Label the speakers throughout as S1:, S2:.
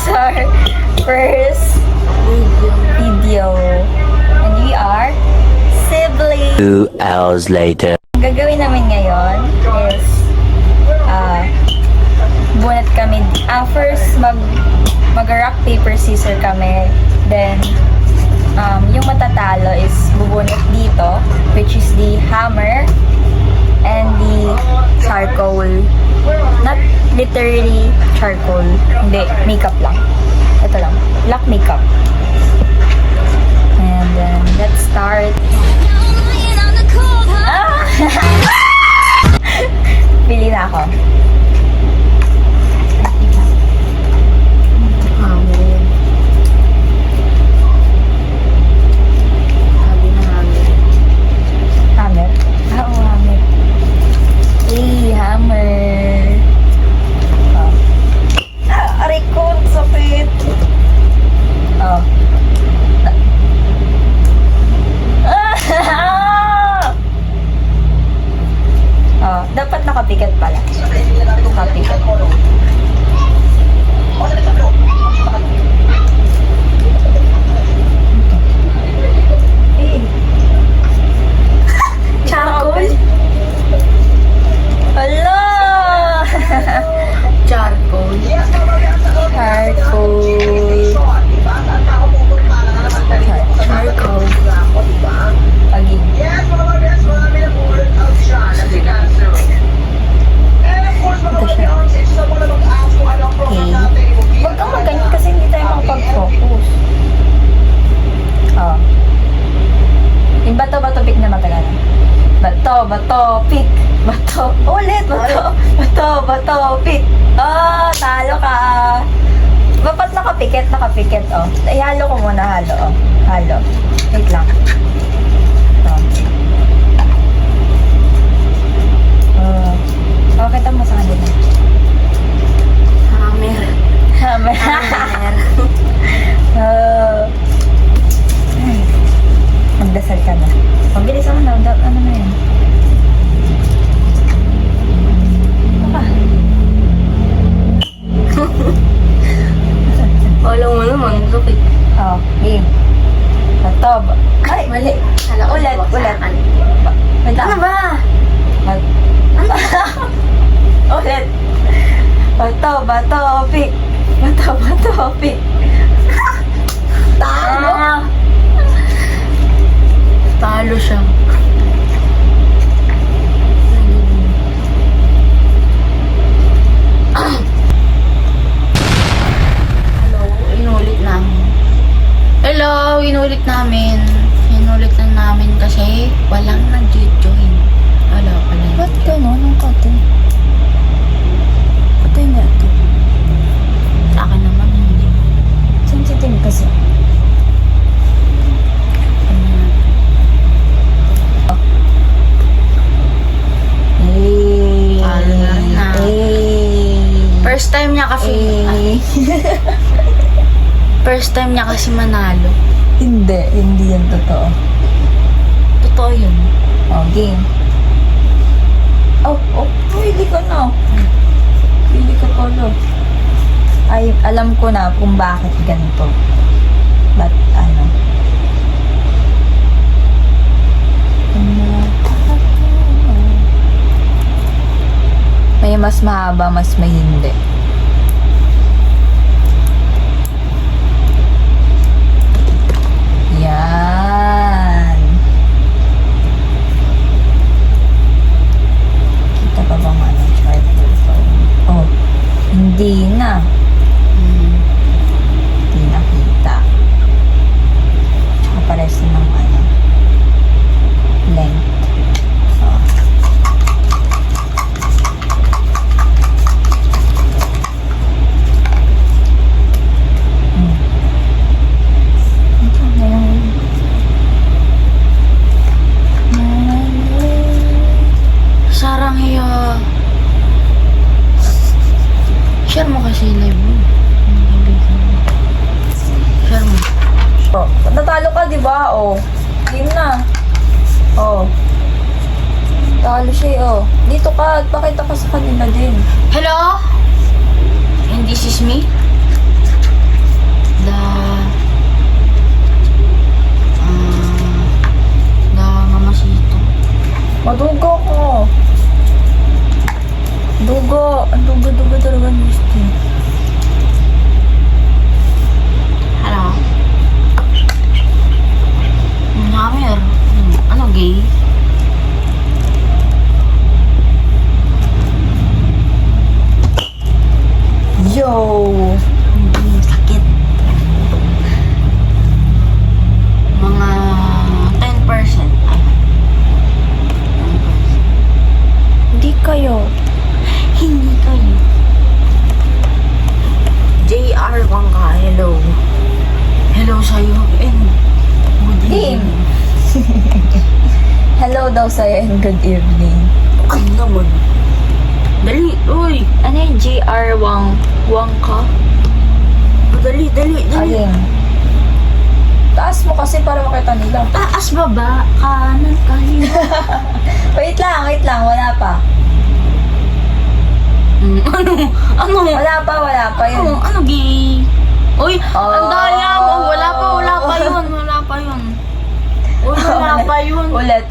S1: is our first video. And we are siblings.
S2: 2 hours later.
S1: Ang gagawin namin ngayon is bunot kami. First, mag-rock, paper, scissor kami. Then, yung matatalo is bubunot dito, which is the hammer and the charcoal. Not literally charcoal. Hindi, makeup lang. Ito lang. Black makeup. And then, let's start. Ah! Pili na ako. Hammer? Ah, oo, hammer. Hey, hammer. Oh. Ah, aray ko, ang sakit. Oh. Ah! Oh, dapat nakapikat pala. Nakapikat. Eh. Charcoal? Hala! Charcoal. Charcoal. Charcoal. Paging. Ito siya. Okay. Huwag kang maganyan kasi hindi tayo makapag-focus. Oh. Yung bato-bato pick na matagal. Bato, pick. Bato. Ulit, bato, pick. Oh, talo ka. Dapat nakapikit, oh. Ihalo ko muna, halo, oh. Halo. Wait lang. Oh, kita mo sa kanila. Hammer. Magdasal ka na. Mabilis ako na. Ano na yan?
S3: Walang mo naman, sakit.
S1: Oh, game. Bato. Ay, mali. Ulit. Wait lang.
S3: Ano ba?
S1: Ulit. Bato, pick. Bato, pick. Talo.
S3: Talo siya. Hello, inulit namin. Inulit lang namin kasi walang nag-join. Wala pala.
S1: Ba't gano'n ang kate? Patay nga ito.
S3: Sa akin naman hindi.
S1: Sensitive kasi.
S3: Talo na. First time niya kasi. First time niya kasi manalo.
S1: Hindi yan totoo.
S3: Totoo yun.
S1: Oh, game. Oh, pili ka na. Pili ka pala. Ay, alam ko na kung bakit ganito. But, ano. May mas mahaba, mas may hindi. Yan. Kita pa bang ano, charcoal phone? Oh, hindi na. Hindi nakita. Tsaka pares ng ano, length. Oh.
S3: Sarang hiyo. Share mo kasi live mo. Share mo.
S1: Oh, natalo ka, di ba? Oh, game na. Oh. Talo siya, oh. Dito ka, pakita ka sa kanila din.
S3: Hello? And this is me? Hindi, sakit. Mga 10%. Ay. 10%.
S1: Hindi kayo.
S3: Hindi kayo. JR Wangka, hello. Hello sa'yo. And good
S1: Game.
S3: evening.
S1: Hello daw sa'yo and good evening.
S3: Ang naman. Dali, uy.
S1: Ano yung JR Wang ka?
S3: Dali.
S1: Ayun. Taas mo kasi para makita nila.
S3: Taas, baba, kanan, kaliwa.
S1: Wait lang. Wala pa.
S3: Ano?
S1: Wala pa yun.
S3: Ano, gay? Uy,
S1: Oh.
S3: ang daya mo. Wala pa yun. Uy, wala pa yun.
S1: Ulit.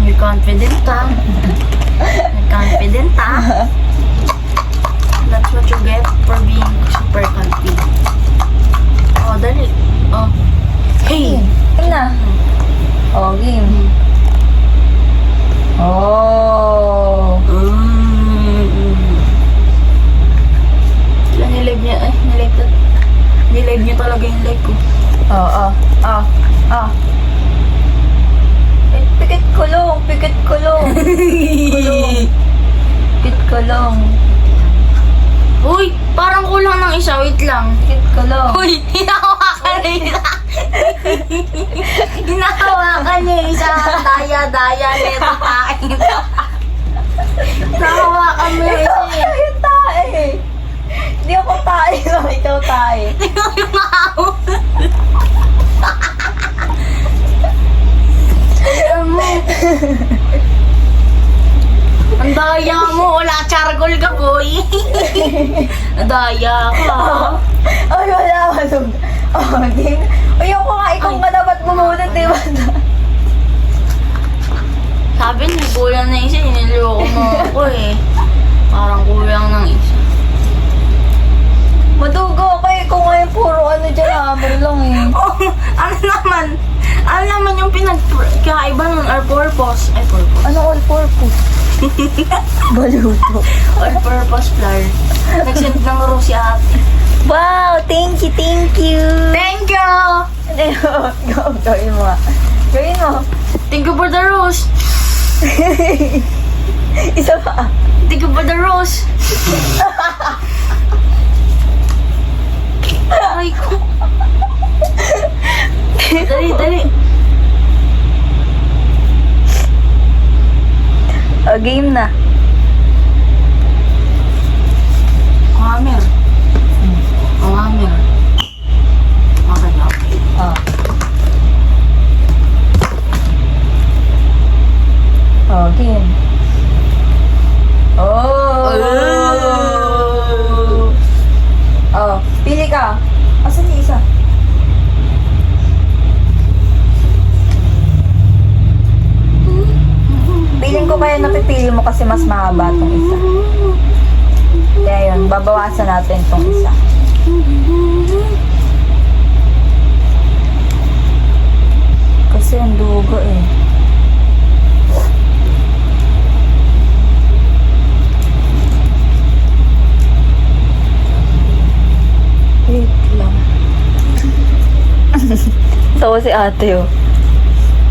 S3: May confident ka. That's what you get for being super confident. Oh, dali. Oh. Hey!
S1: Game na. Oh, game. Oh.
S3: Nilive niya. Ay, nilive niya talaga yung live ko.
S1: Pikit kulong.
S3: Uy, parang kulang ng isa. Wait lang.
S1: Pikit kulong.
S3: Uy, hinahawakan niya isa. Hinahawakan niya isa. Daya, neto kain. Hinahawakan mo yung isa eh.
S1: Yung tae. Hindi ako tae. Ikaw tae.
S3: Tingnan mo yung mahaw. Alam mo. Ang daya mo. Wala charcoal ka, boy. Daya ka.
S1: Ay, wala malug. Oh, game. Ayoko nga, ikaw nga dapat bumunod, di ba?
S3: Sabi niya, kulang na isa. Iniloko mo ako eh. Parang kulang ng isa.
S1: Madugo ako eh, kung ngayon puro ano dyan, hammer lang eh.
S3: Oh, ano naman yung pinagkaiba nun, or purpose. Ay, purpose.
S1: Ano all purpose? Baluto.
S3: Or purpose flour. Nag-send ng rose si ate.
S1: Wow, thank you.
S3: Thank you!
S1: Gawin mo. Gawin mo.
S3: Thank you for the rose.
S1: Isa pa.
S3: Thank you for the rose. Ay ko. Dali.
S1: O, game na.
S3: Hammer. Hammer. Okay.
S1: Oh. Oh, game. Oh! Oh, pili ka. Asan yung isa? Piling ko kaya napipili mo kasi mas mahaba tong isa. Kaya yun, babawasan natin tong isa. Kasi ang dugo eh. Wait lang. Tawa si ate oh.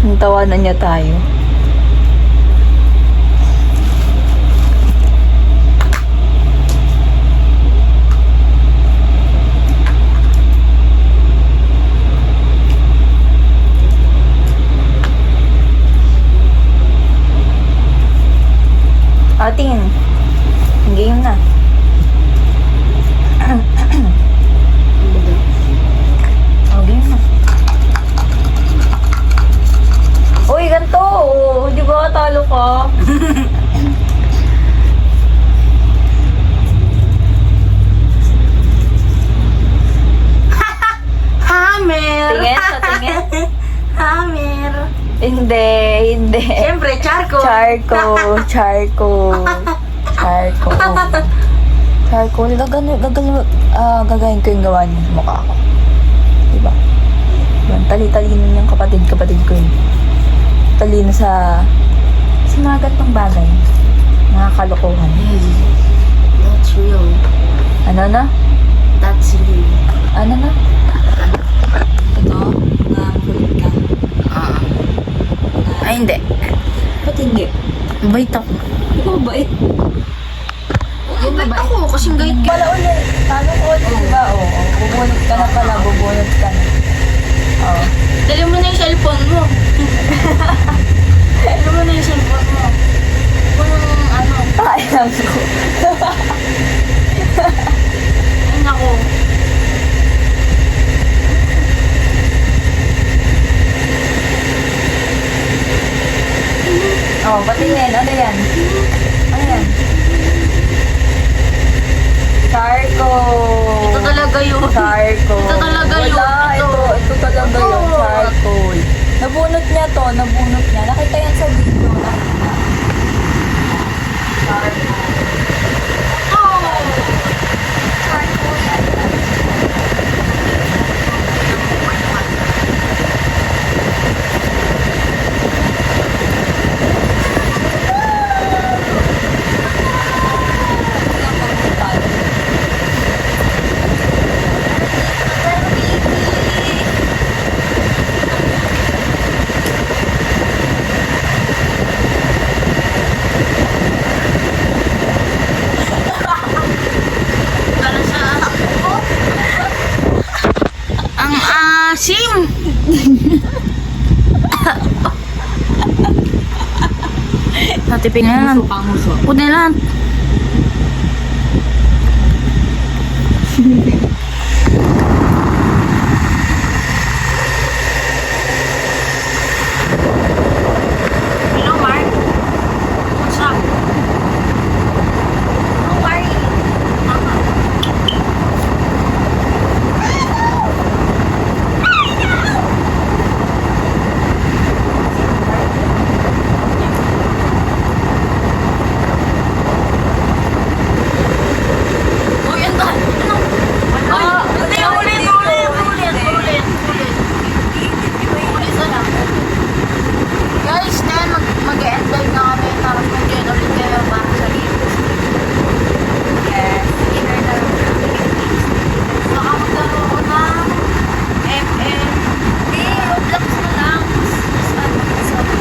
S1: Ang tawanan niya tayo. Tingin. Game na. Oh, game na. Uy, ganito. Di ba talo ka?
S3: Hammer!
S1: Tingin, sa tingin.
S3: Hammer!
S1: Hindi.
S3: Siyempre, charcoal.
S1: Charcoal. Gagayin ko yung gawa niya sa mukha ko. Diba? Yun, tali-talino yung kapatid ko yun. Talino sa mga gantong bagay. Mga kalokohan.
S3: Hey, that's real.
S1: Ano na?
S3: That's real.
S1: Ano na? Ito, na kulit ka.
S3: Ay, hindi.
S1: Ba't hindi?
S3: Mabait ako.
S1: Ikaw bait.
S3: Mabait ako, kasing gait ka.
S1: Wala ulit. Paano ko ulit, diba? Oo, bubunot ka na pala, bubunot ka na. Oo.
S3: Dali mo na yung cellphone mo. Dali mo na yung cellphone mo. Kung ano,
S1: Ay, lang ko.
S3: ay nako.
S1: Oo, patingin. Ano yan? Ano yan? Charcoal.
S3: Ito talaga yun.
S1: Charcoal.
S3: Ito talaga yun.
S1: Wala,
S3: Ito.
S1: ito talaga
S3: Ito.
S1: yung charcoal. Nabunot niya to, nabunot niya. Nakita yan sa video. Nakita. Charcoal.
S3: Oh!
S1: Charcoal yan.
S3: Para sa ako. Ang asim! Natipin na lang. Puti na lang. Hello, Mark. What's up? Don't worry. Uy, ang dahil. Ano? Uy, hindi, ulit. Ulit na lang. Guys, then mag-e-end live na kami. Tapos mag-e-end ulit kayo para sa games.
S1: Yes. Inner na lang.
S3: Baka magkaroon ng FM.
S1: Hindi, Roblox na lang. Mas ano, mas okay.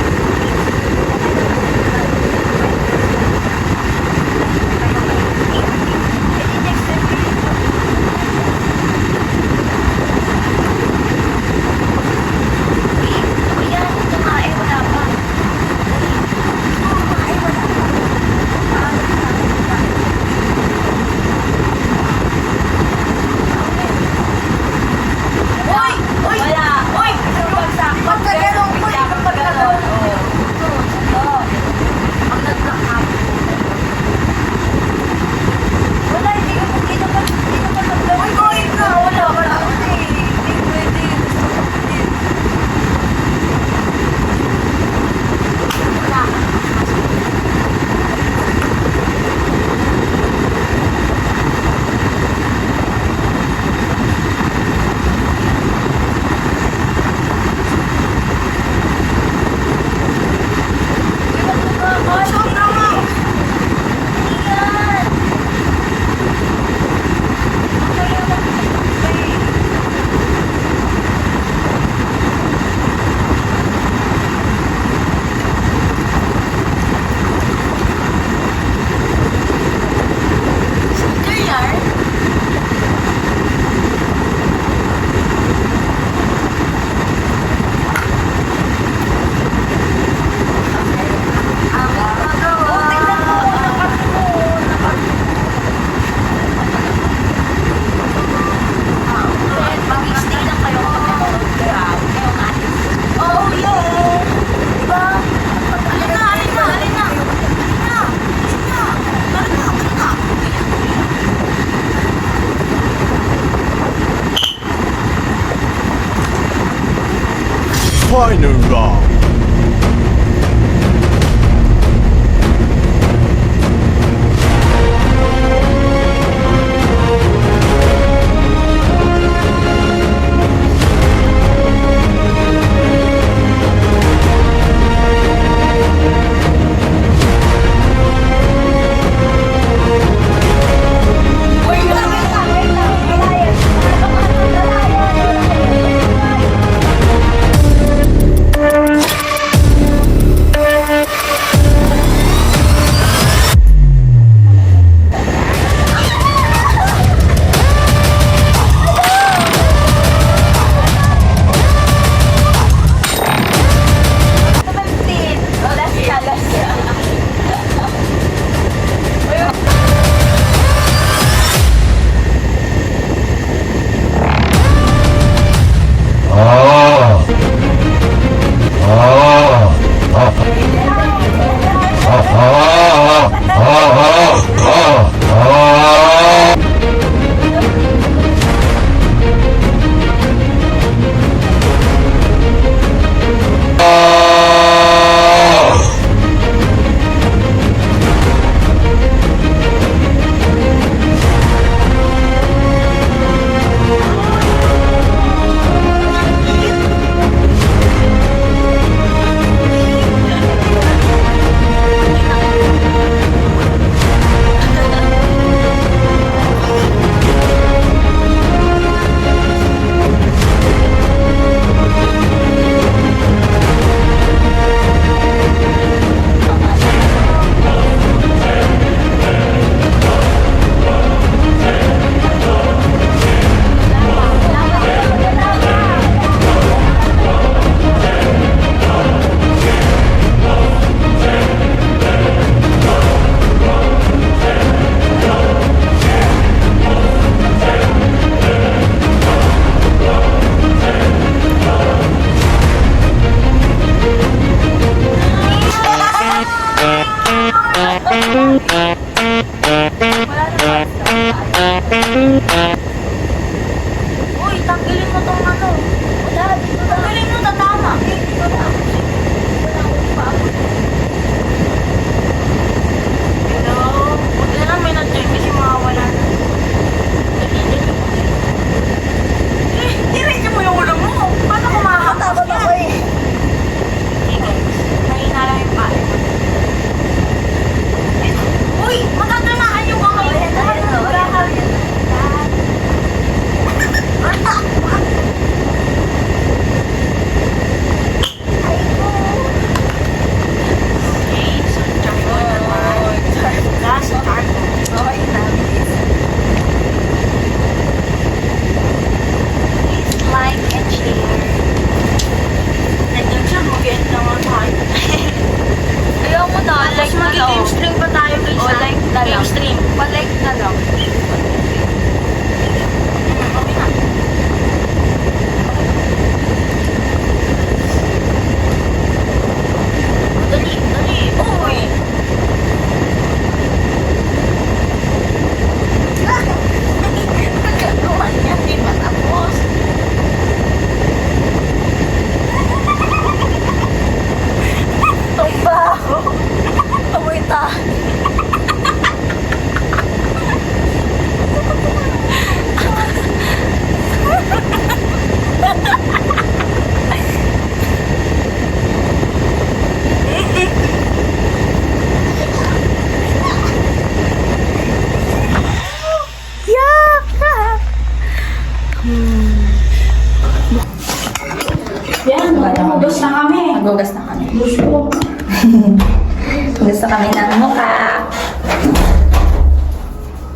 S1: Kuya, kumain, wala pa. Kumain, wala pa.
S3: Uy! Uy!
S1: Wala.
S3: Uy! Pagkagalong ko, pagkagalong.
S1: Oo.
S3: Ang nagkakap.
S1: Wala, hindi ka maglaro.
S3: Uy, kuhin ka! Wala.
S1: Hindi pwede.
S3: Wala. Sobra nga.
S1: Yan.
S3: Kayar?
S1: Mag-stay lang kayo kapag nanonood kayo. Kayong atin.
S3: Oh, yeah! Diba? Alin na!
S2: Final round.
S3: Uy, tanggalin mo tong ano. Tanggalin mo, tatama. Hello? Huwag na lang may nag-join kasi mawawala na. Diretso mo yung ulo mo. Paano kumakatapos ako eh? Okay guys, mahina lang yung paa. Uy, matatamaan yung kamay. Okay, so chargo naman. Last chargo.
S1: Okay na.
S3: Please like and share. Nandiyan siya, mag-end lang ako tayo.
S1: Ayaw mo na,
S3: Tapos
S1: like na lang.
S3: mag-game stream pa tayo guys.
S1: O,
S3: ha?
S1: like na lang.
S3: Game stream.
S1: Pa-like na lang.
S3: Okay na. Dali, dali. Uy! Nagkagawa niya, di ba tapos? Tumba ako. Amoy ta. Yan, maghugas na kami.
S1: Magugas na kami.
S3: Gusto.
S1: Gusto kami ng mukha.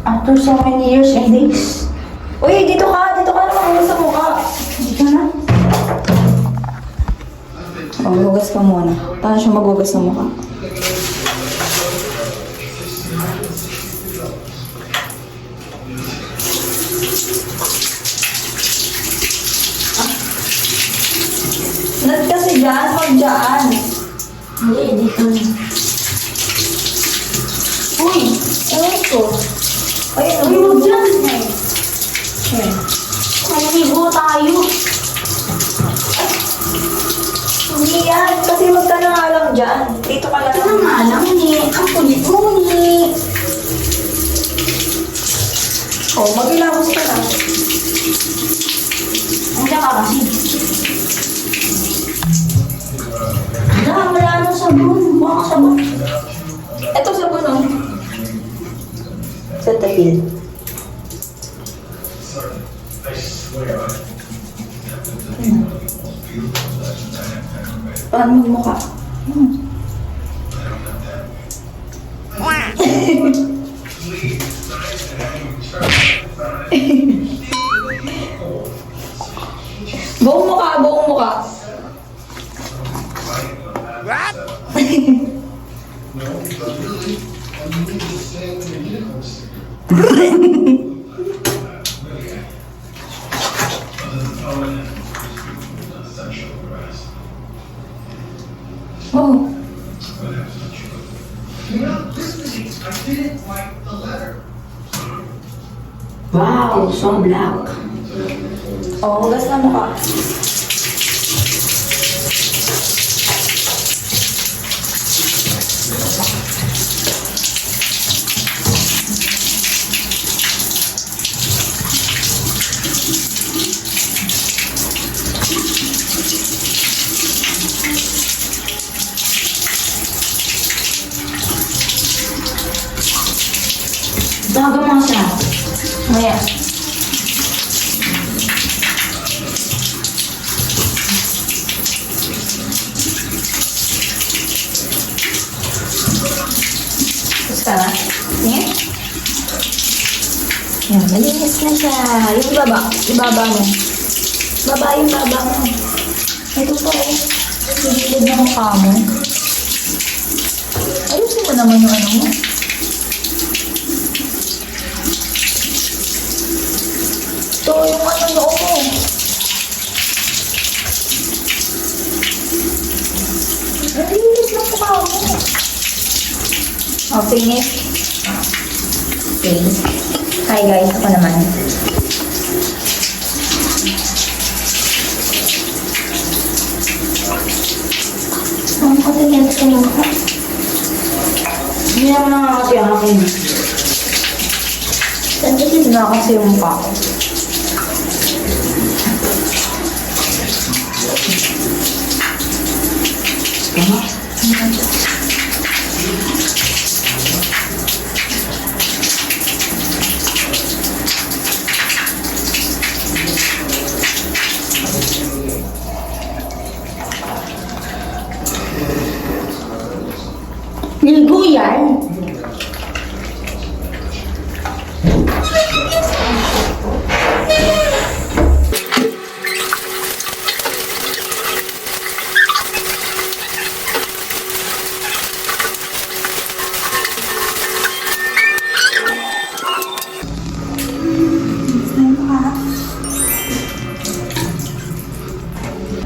S3: After so many years and days.
S1: Uy, dito ka na magugas sa mukha.
S3: Dito na.
S1: O, magugas ka muna. Paano siya magugas ng mukha? Nat kasi dyan, wag dyan.
S3: Hindi, dito na.
S1: Uy, ewan ko. Ayun,
S3: Uy, huwag dyan.
S1: Ayun.
S3: Naligo tayo.
S1: Hindi yan, kasi wag ka na nga lang dyan. Dito ka
S3: Ito
S1: lang.
S3: na nga lang ni. Ang kulit-kulit.
S1: O, magilabos ka na.
S3: Andiyan ka kasi. Wala na sabon. Buka ka sabon.
S1: Ito sa puno. Sa tapil. Paano magmukha? Buong mukha, buong mukha. Oh.
S3: Wow, so black.
S1: Oh, hugas na mukha.
S3: Daga mo siya.
S1: Maya. Gusto ka na? Yan. Yan, malinis na siya. Yung baba, ibaba mo. Baba yung baba mo. Ito po, yung gilid na mukha mo. Ayusin mo naman yung ano mo. Ito, yung ano noo mo. Malinis na mukha mo. Okay, malinis. Okay. Hi guys, ako naman. Ang katingin sa mukha.
S3: Hindi naman nakakati ang akin.
S1: Sensitive na kasi yung mukha ko.
S3: Ligo yan.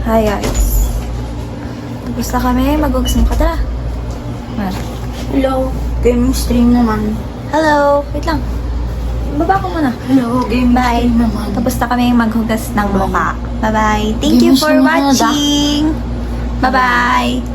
S1: Hi guys. Tapos na kami, mag-ugsam ka na. Ah.
S3: Hello. Gaming stream naman.
S1: Hello, wait lang. Baba ko muna.
S3: Hello. Gaming
S1: Bye.
S3: stream naman.
S1: Tapos na kami maghugas ng mukha. Bye-bye. Thank you
S3: Hindi mo
S1: for
S3: siya
S1: watching. Bye-bye.